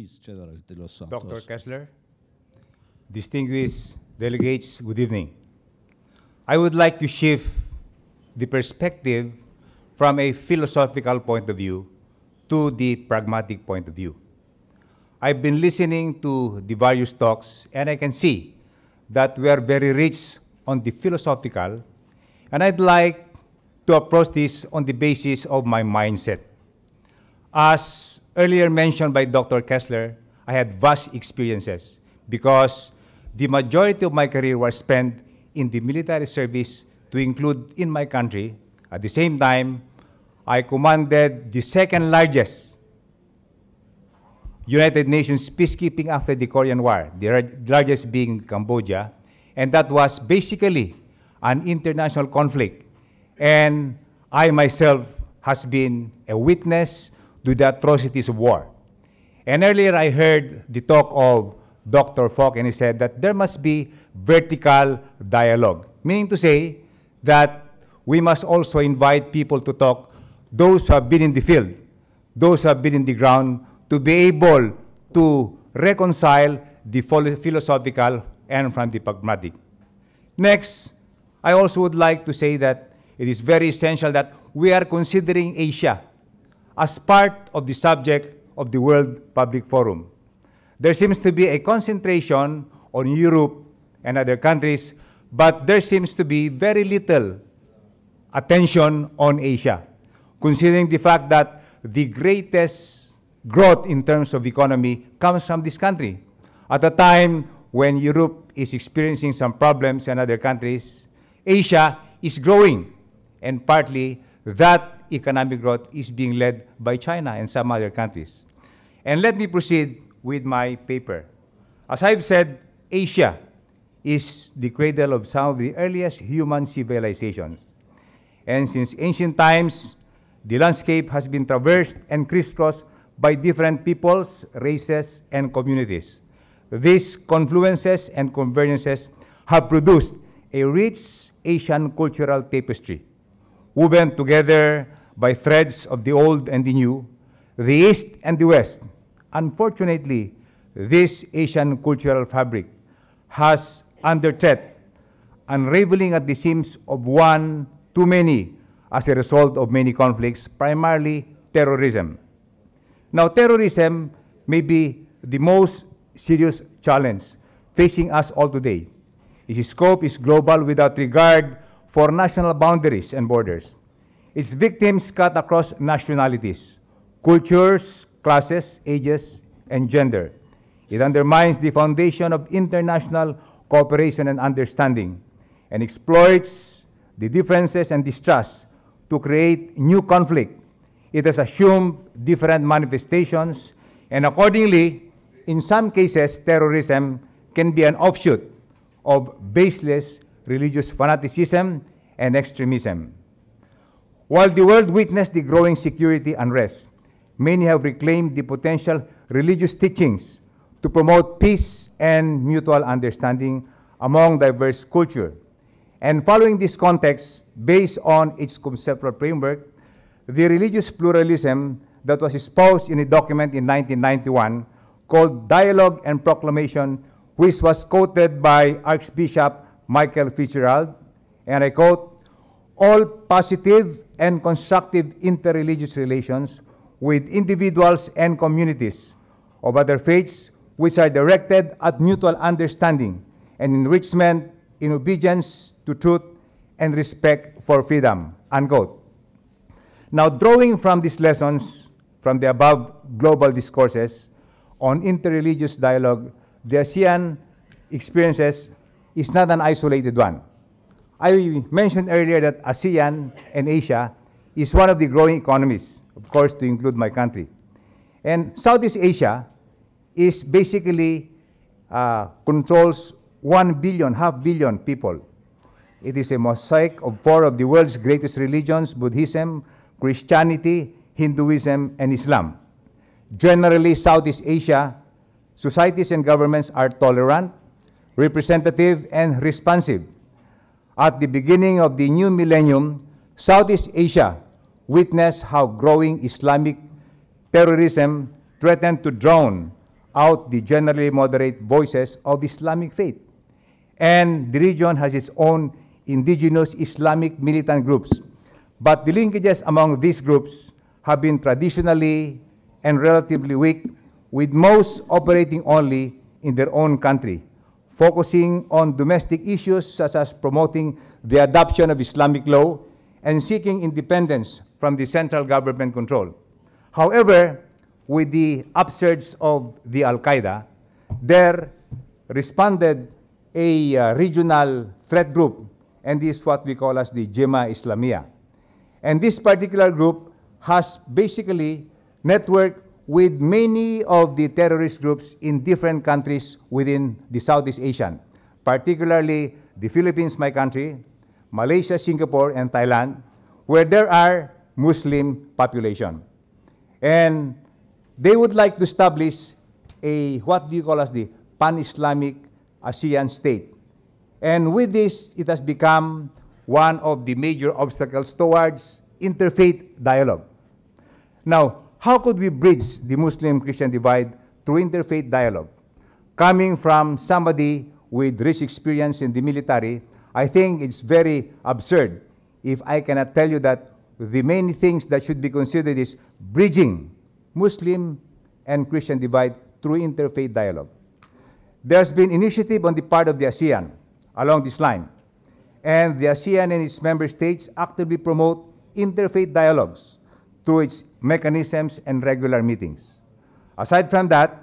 Please, General de los Dr. Santos. Koechler, distinguished delegates, good evening. I would like to shift the perspective from a philosophical point of view to the pragmatic point of view. I've been listening to the various talks, and I can see that we are very rich on the philosophical, and I'd like to approach this on the basis of my mindset. As earlier mentioned by Dr. Koechler, I had vast experiences because the majority of my career was spent in the military service, to include in my country. At the same time, I commanded the second largest United Nations peacekeeping after the Korean War, the largest being Cambodia, and that was basically an international conflict. And I myself has been a witness to the atrocities of war. And earlier I heard the talk of Dr. Falk, and he said that there must be vertical dialogue, meaning to say that we must also invite people to talk, those who have been in the field, those who have been in the ground, to be able to reconcile the philosophical and from the pragmatic. Next, I also would like to say that it is very essential that we are considering Asia as part of the subject of the World Public Forum. There seems to be a concentration on Europe and other countries, but there seems to be very little attention on Asia, considering the fact that the greatest growth in terms of economy comes from this country. At a time when Europe is experiencing some problems and other countries, Asia is growing, and partly that economic growth is being led by China and some other countries. And let me proceed with my paper. As I've said, Asia is the cradle of some of the earliest human civilizations. And since ancient times, the landscape has been traversed and crisscrossed by different peoples, races, and communities. These confluences and convergences have produced a rich Asian cultural tapestry, woven together by threads of the old and the new, the East and the West. Unfortunately, this Asian cultural fabric has under threat, unraveling at the seams of one too many as a result of many conflicts, primarily terrorism. Now, terrorism may be the most serious challenge facing us all today. Its scope is global without regard for national boundaries and borders. Its victims cut across nationalities, cultures, classes, ages, and gender. It undermines the foundation of international cooperation and understanding, and exploits the differences and distrust to create new conflict. It has assumed different manifestations, and accordingly, in some cases, terrorism can be an offshoot of baseless religious fanaticism and extremism. While the world witnessed the growing security unrest, many have reclaimed the potential religious teachings to promote peace and mutual understanding among diverse cultures. And following this context, based on its conceptual framework, the religious pluralism that was espoused in a document in 1991 called Dialogue and Proclamation, which was quoted by Archbishop Michael Fitzgerald, and I quote, "All positive and constructive interreligious relations with individuals and communities of other faiths which are directed at mutual understanding and enrichment in obedience to truth and respect for freedom," unquote. Now, drawing from these lessons from the above global discourses on interreligious dialogue, the ASEAN experiences is not an isolated one. I mentioned earlier that ASEAN and Asia is one of the growing economies, of course, to include my country. And Southeast Asia is basically controls 1 billion, half billion people. It is a mosaic of 4 of the world's greatest religions: Buddhism, Christianity, Hinduism, and Islam. Generally, Southeast Asia societies and governments are tolerant, representative, and responsive. At the beginning of the new millennium, Southeast Asia witnessed how growing Islamic terrorism threatened to drown out the generally moderate voices of Islamic faith. And the region has its own indigenous Islamic militant groups. But the linkages among these groups have been traditionally and relatively weak, with most operating only in their own country, focusing on domestic issues such as promoting the adoption of Islamic law and seeking independence from the central government control. However, with the upsurge of the Al-Qaeda, there responded a regional threat group, and this is what we call as the Jemaah Islamiyah. And this particular group has basically networked with many of the terrorist groups in different countries within the Southeast Asian, particularly the Philippines, my country, Malaysia, Singapore, and Thailand, where there are Muslim population. And they would like to establish a, what do you call as the pan-Islamic ASEAN state. And with this, it has become one of the major obstacles towards interfaith dialogue. Now, how could we bridge the Muslim-Christian divide through interfaith dialogue? Coming from somebody with rich experience in the military, I think it's very absurd if I cannot tell you that the main things that should be considered is bridging Muslim and Christian divide through interfaith dialogue. There's been initiative on the part of the ASEAN along this line, and the ASEAN and its member states actively promote interfaith dialogues through its mechanisms and regular meetings. Aside from that,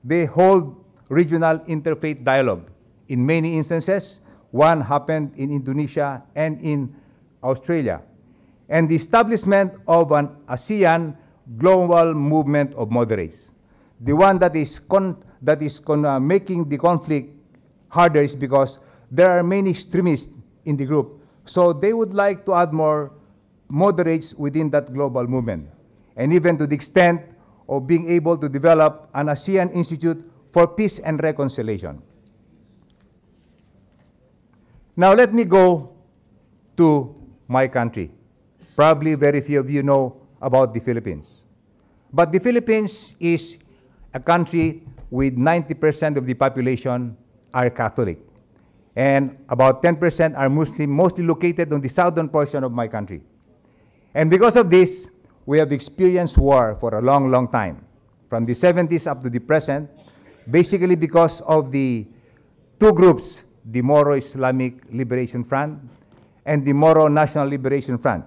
they hold regional interfaith dialogue. In many instances, one happened in Indonesia and in Australia. And the establishment of an ASEAN global movement of moderates. The one that is making the conflict harder is because there are many extremists in the group. So they would like to add more moderates within that global movement, and even to the extent of being able to develop an ASEAN Institute for Peace and Reconciliation. Now let me go to my country. Probably very few of you know about the Philippines. But the Philippines is a country with 90% of the population are Catholic, and about 10% are Muslim, mostly located on the southern portion of my country. And because of this, we have experienced war for a long, long time, from the 70s up to the present, basically because of the two groups, the Moro Islamic Liberation Front and the Moro National Liberation Front.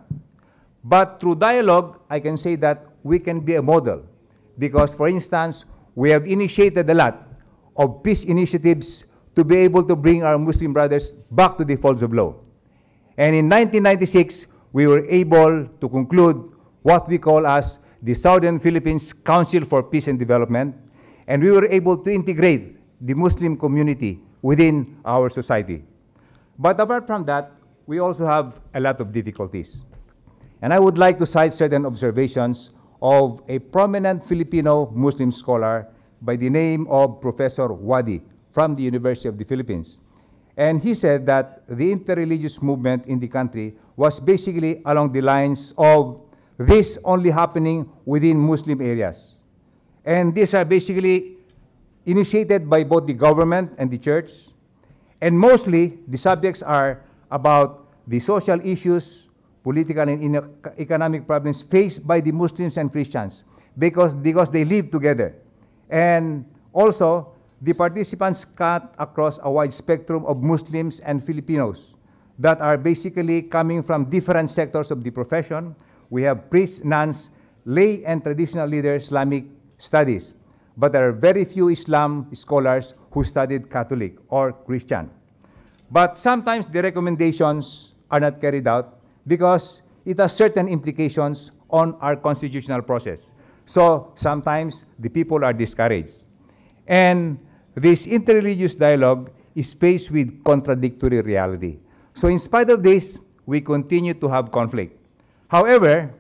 But through dialogue, I can say that we can be a model, because, for instance, we have initiated a lot of peace initiatives to be able to bring our Muslim brothers back to the folds of law. And in 1996, we were able to conclude what we call as the Southern Philippines Council for Peace and Development, and we were able to integrate the Muslim community within our society. But apart from that, we also have a lot of difficulties. And I would like to cite certain observations of a prominent Filipino Muslim scholar by the name of Professor Wadi from the University of the Philippines. And he said that the interreligious movement in the country was basically along the lines of this only happening within Muslim areas. And these are basically initiated by both the government and the church. And mostly, the subjects are about the social issues, political and economic problems faced by the Muslims and Christians because they live together. And also, the participants cut across a wide spectrum of Muslims and Filipinos that are basically coming from different sectors of the profession. We have priests, nuns, lay and traditional leaders, Islamic studies. But there are very few Islam scholars who studied Catholic or Christian. But sometimes the recommendations are not carried out because it has certain implications on our constitutional process. So sometimes the people are discouraged. And this interreligious dialogue is faced with contradictory reality. So in spite of this, we continue to have conflict. However,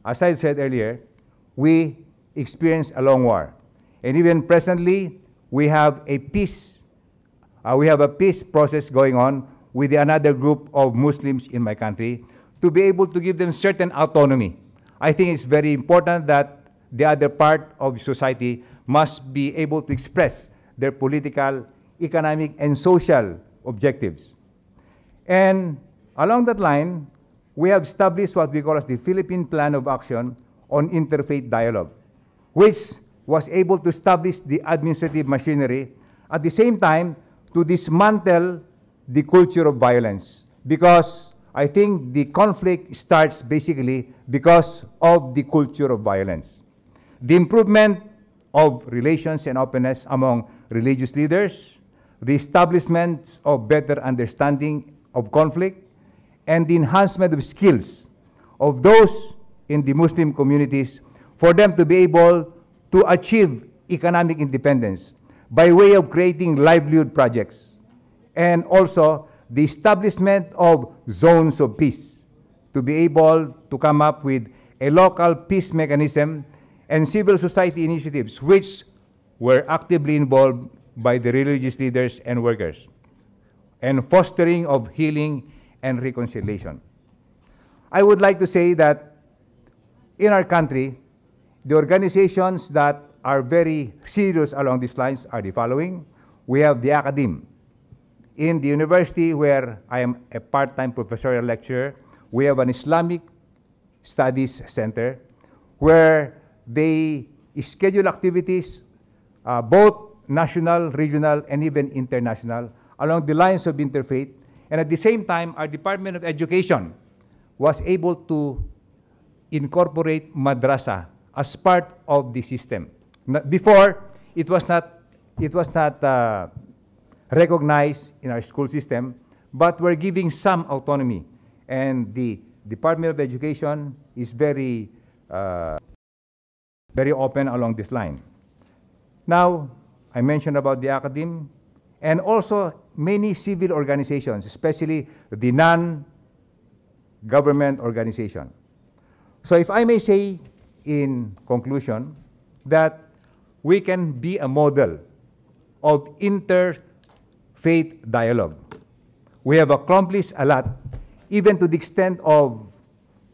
as I said earlier, we experience a long war. And even presently, we have a peace process going on with another group of Muslims in my country to be able to give them certain autonomy. I think it's very important that the other part of society must be able to express their political, economic, and social objectives. And along that line, we have established what we call as the Philippine Plan of Action on Interfaith Dialogue, which was able to establish the administrative machinery, at the same time to dismantle the culture of violence. Because I think the conflict starts basically because of the culture of violence. The improvement of relations and openness among religious leaders, the establishment of better understanding of conflict, and the enhancement of skills of those in the Muslim communities for them to be able to achieve economic independence by way of creating livelihood projects, and also the establishment of zones of peace to be able to come up with a local peace mechanism and civil society initiatives which were actively involved by the religious leaders and workers, and fostering of healing and reconciliation. I would like to say that in our country, the organizations that are very serious along these lines are the following. We have the academe. In the university where I am a part-time professorial lecturer, we have an Islamic Studies Center where they schedule activities, both national, regional, and even international, along the lines of interfaith. And at the same time, our Department of Education was able to incorporate madrasa as part of the system. Before, it was not recognized in our school system, but we're giving some autonomy. And the Department of Education is very open along this line. Now, I mentioned about the academe, and also many civil organizations, especially the non-government organization. So if I may say in conclusion that we can be a model of interfaith dialogue. We have accomplished a lot, even to the extent of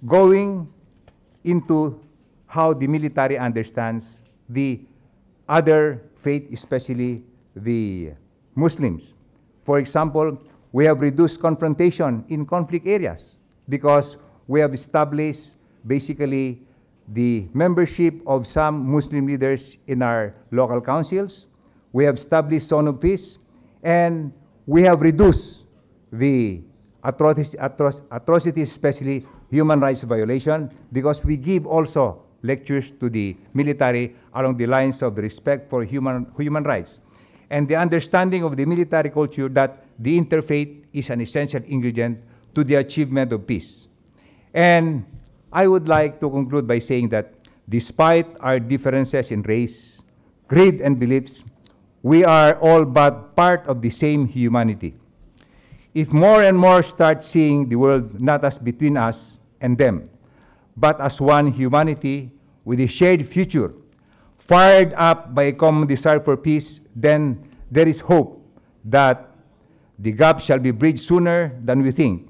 going into how the military understands the other faith, especially the Muslims. For example, we have reduced confrontation in conflict areas because we have established basically the membership of some Muslim leaders in our local councils. We have established zone of peace, and we have reduced the atrocities, especially human rights violation, because we give also lectures to the military along the lines of the respect for human rights and the understanding of the military culture that the interfaith is an essential ingredient to the achievement of peace. And I would like to conclude by saying that despite our differences in race, creed, and beliefs, we are all but part of the same humanity. If more and more start seeing the world not as between us and them, but as one humanity with a shared future, fired up by a common desire for peace, then there is hope that the gap shall be bridged sooner than we think.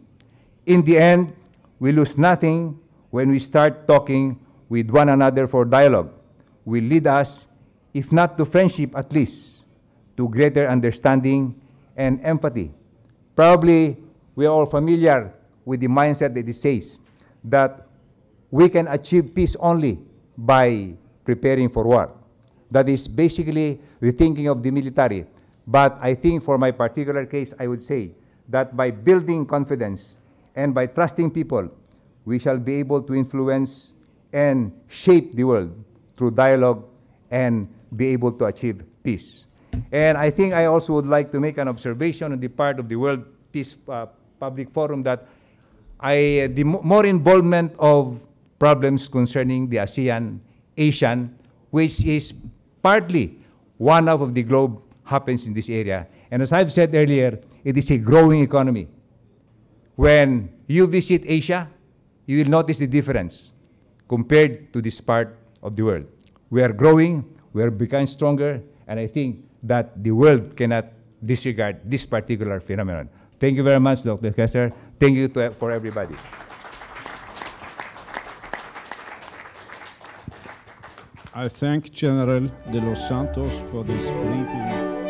In the end, we lose nothing when we start talking with one another, for dialogue will lead us, if not to friendship, at least to greater understanding and empathy. Probably we are all familiar with the mindset that it says that we can achieve peace only by preparing for war. That is basically the thinking of the military. But I think for my particular case, I would say that by building confidence and by trusting people, we shall be able to influence and shape the world through dialogue and be able to achieve peace. And I think I also would like to make an observation on the part of the World Peace Public Forum that the more involvement of problems concerning the ASEAN, which is partly one half of the globe happens in this area. And as I've said earlier, it is a growing economy. When you visit Asia, you will notice the difference compared to this part of the world. We are growing, we are becoming stronger, and I think that the world cannot disregard this particular phenomenon. Thank you very much, Dr. Koechler. Thank you for everybody. I thank General de los Santos for this briefing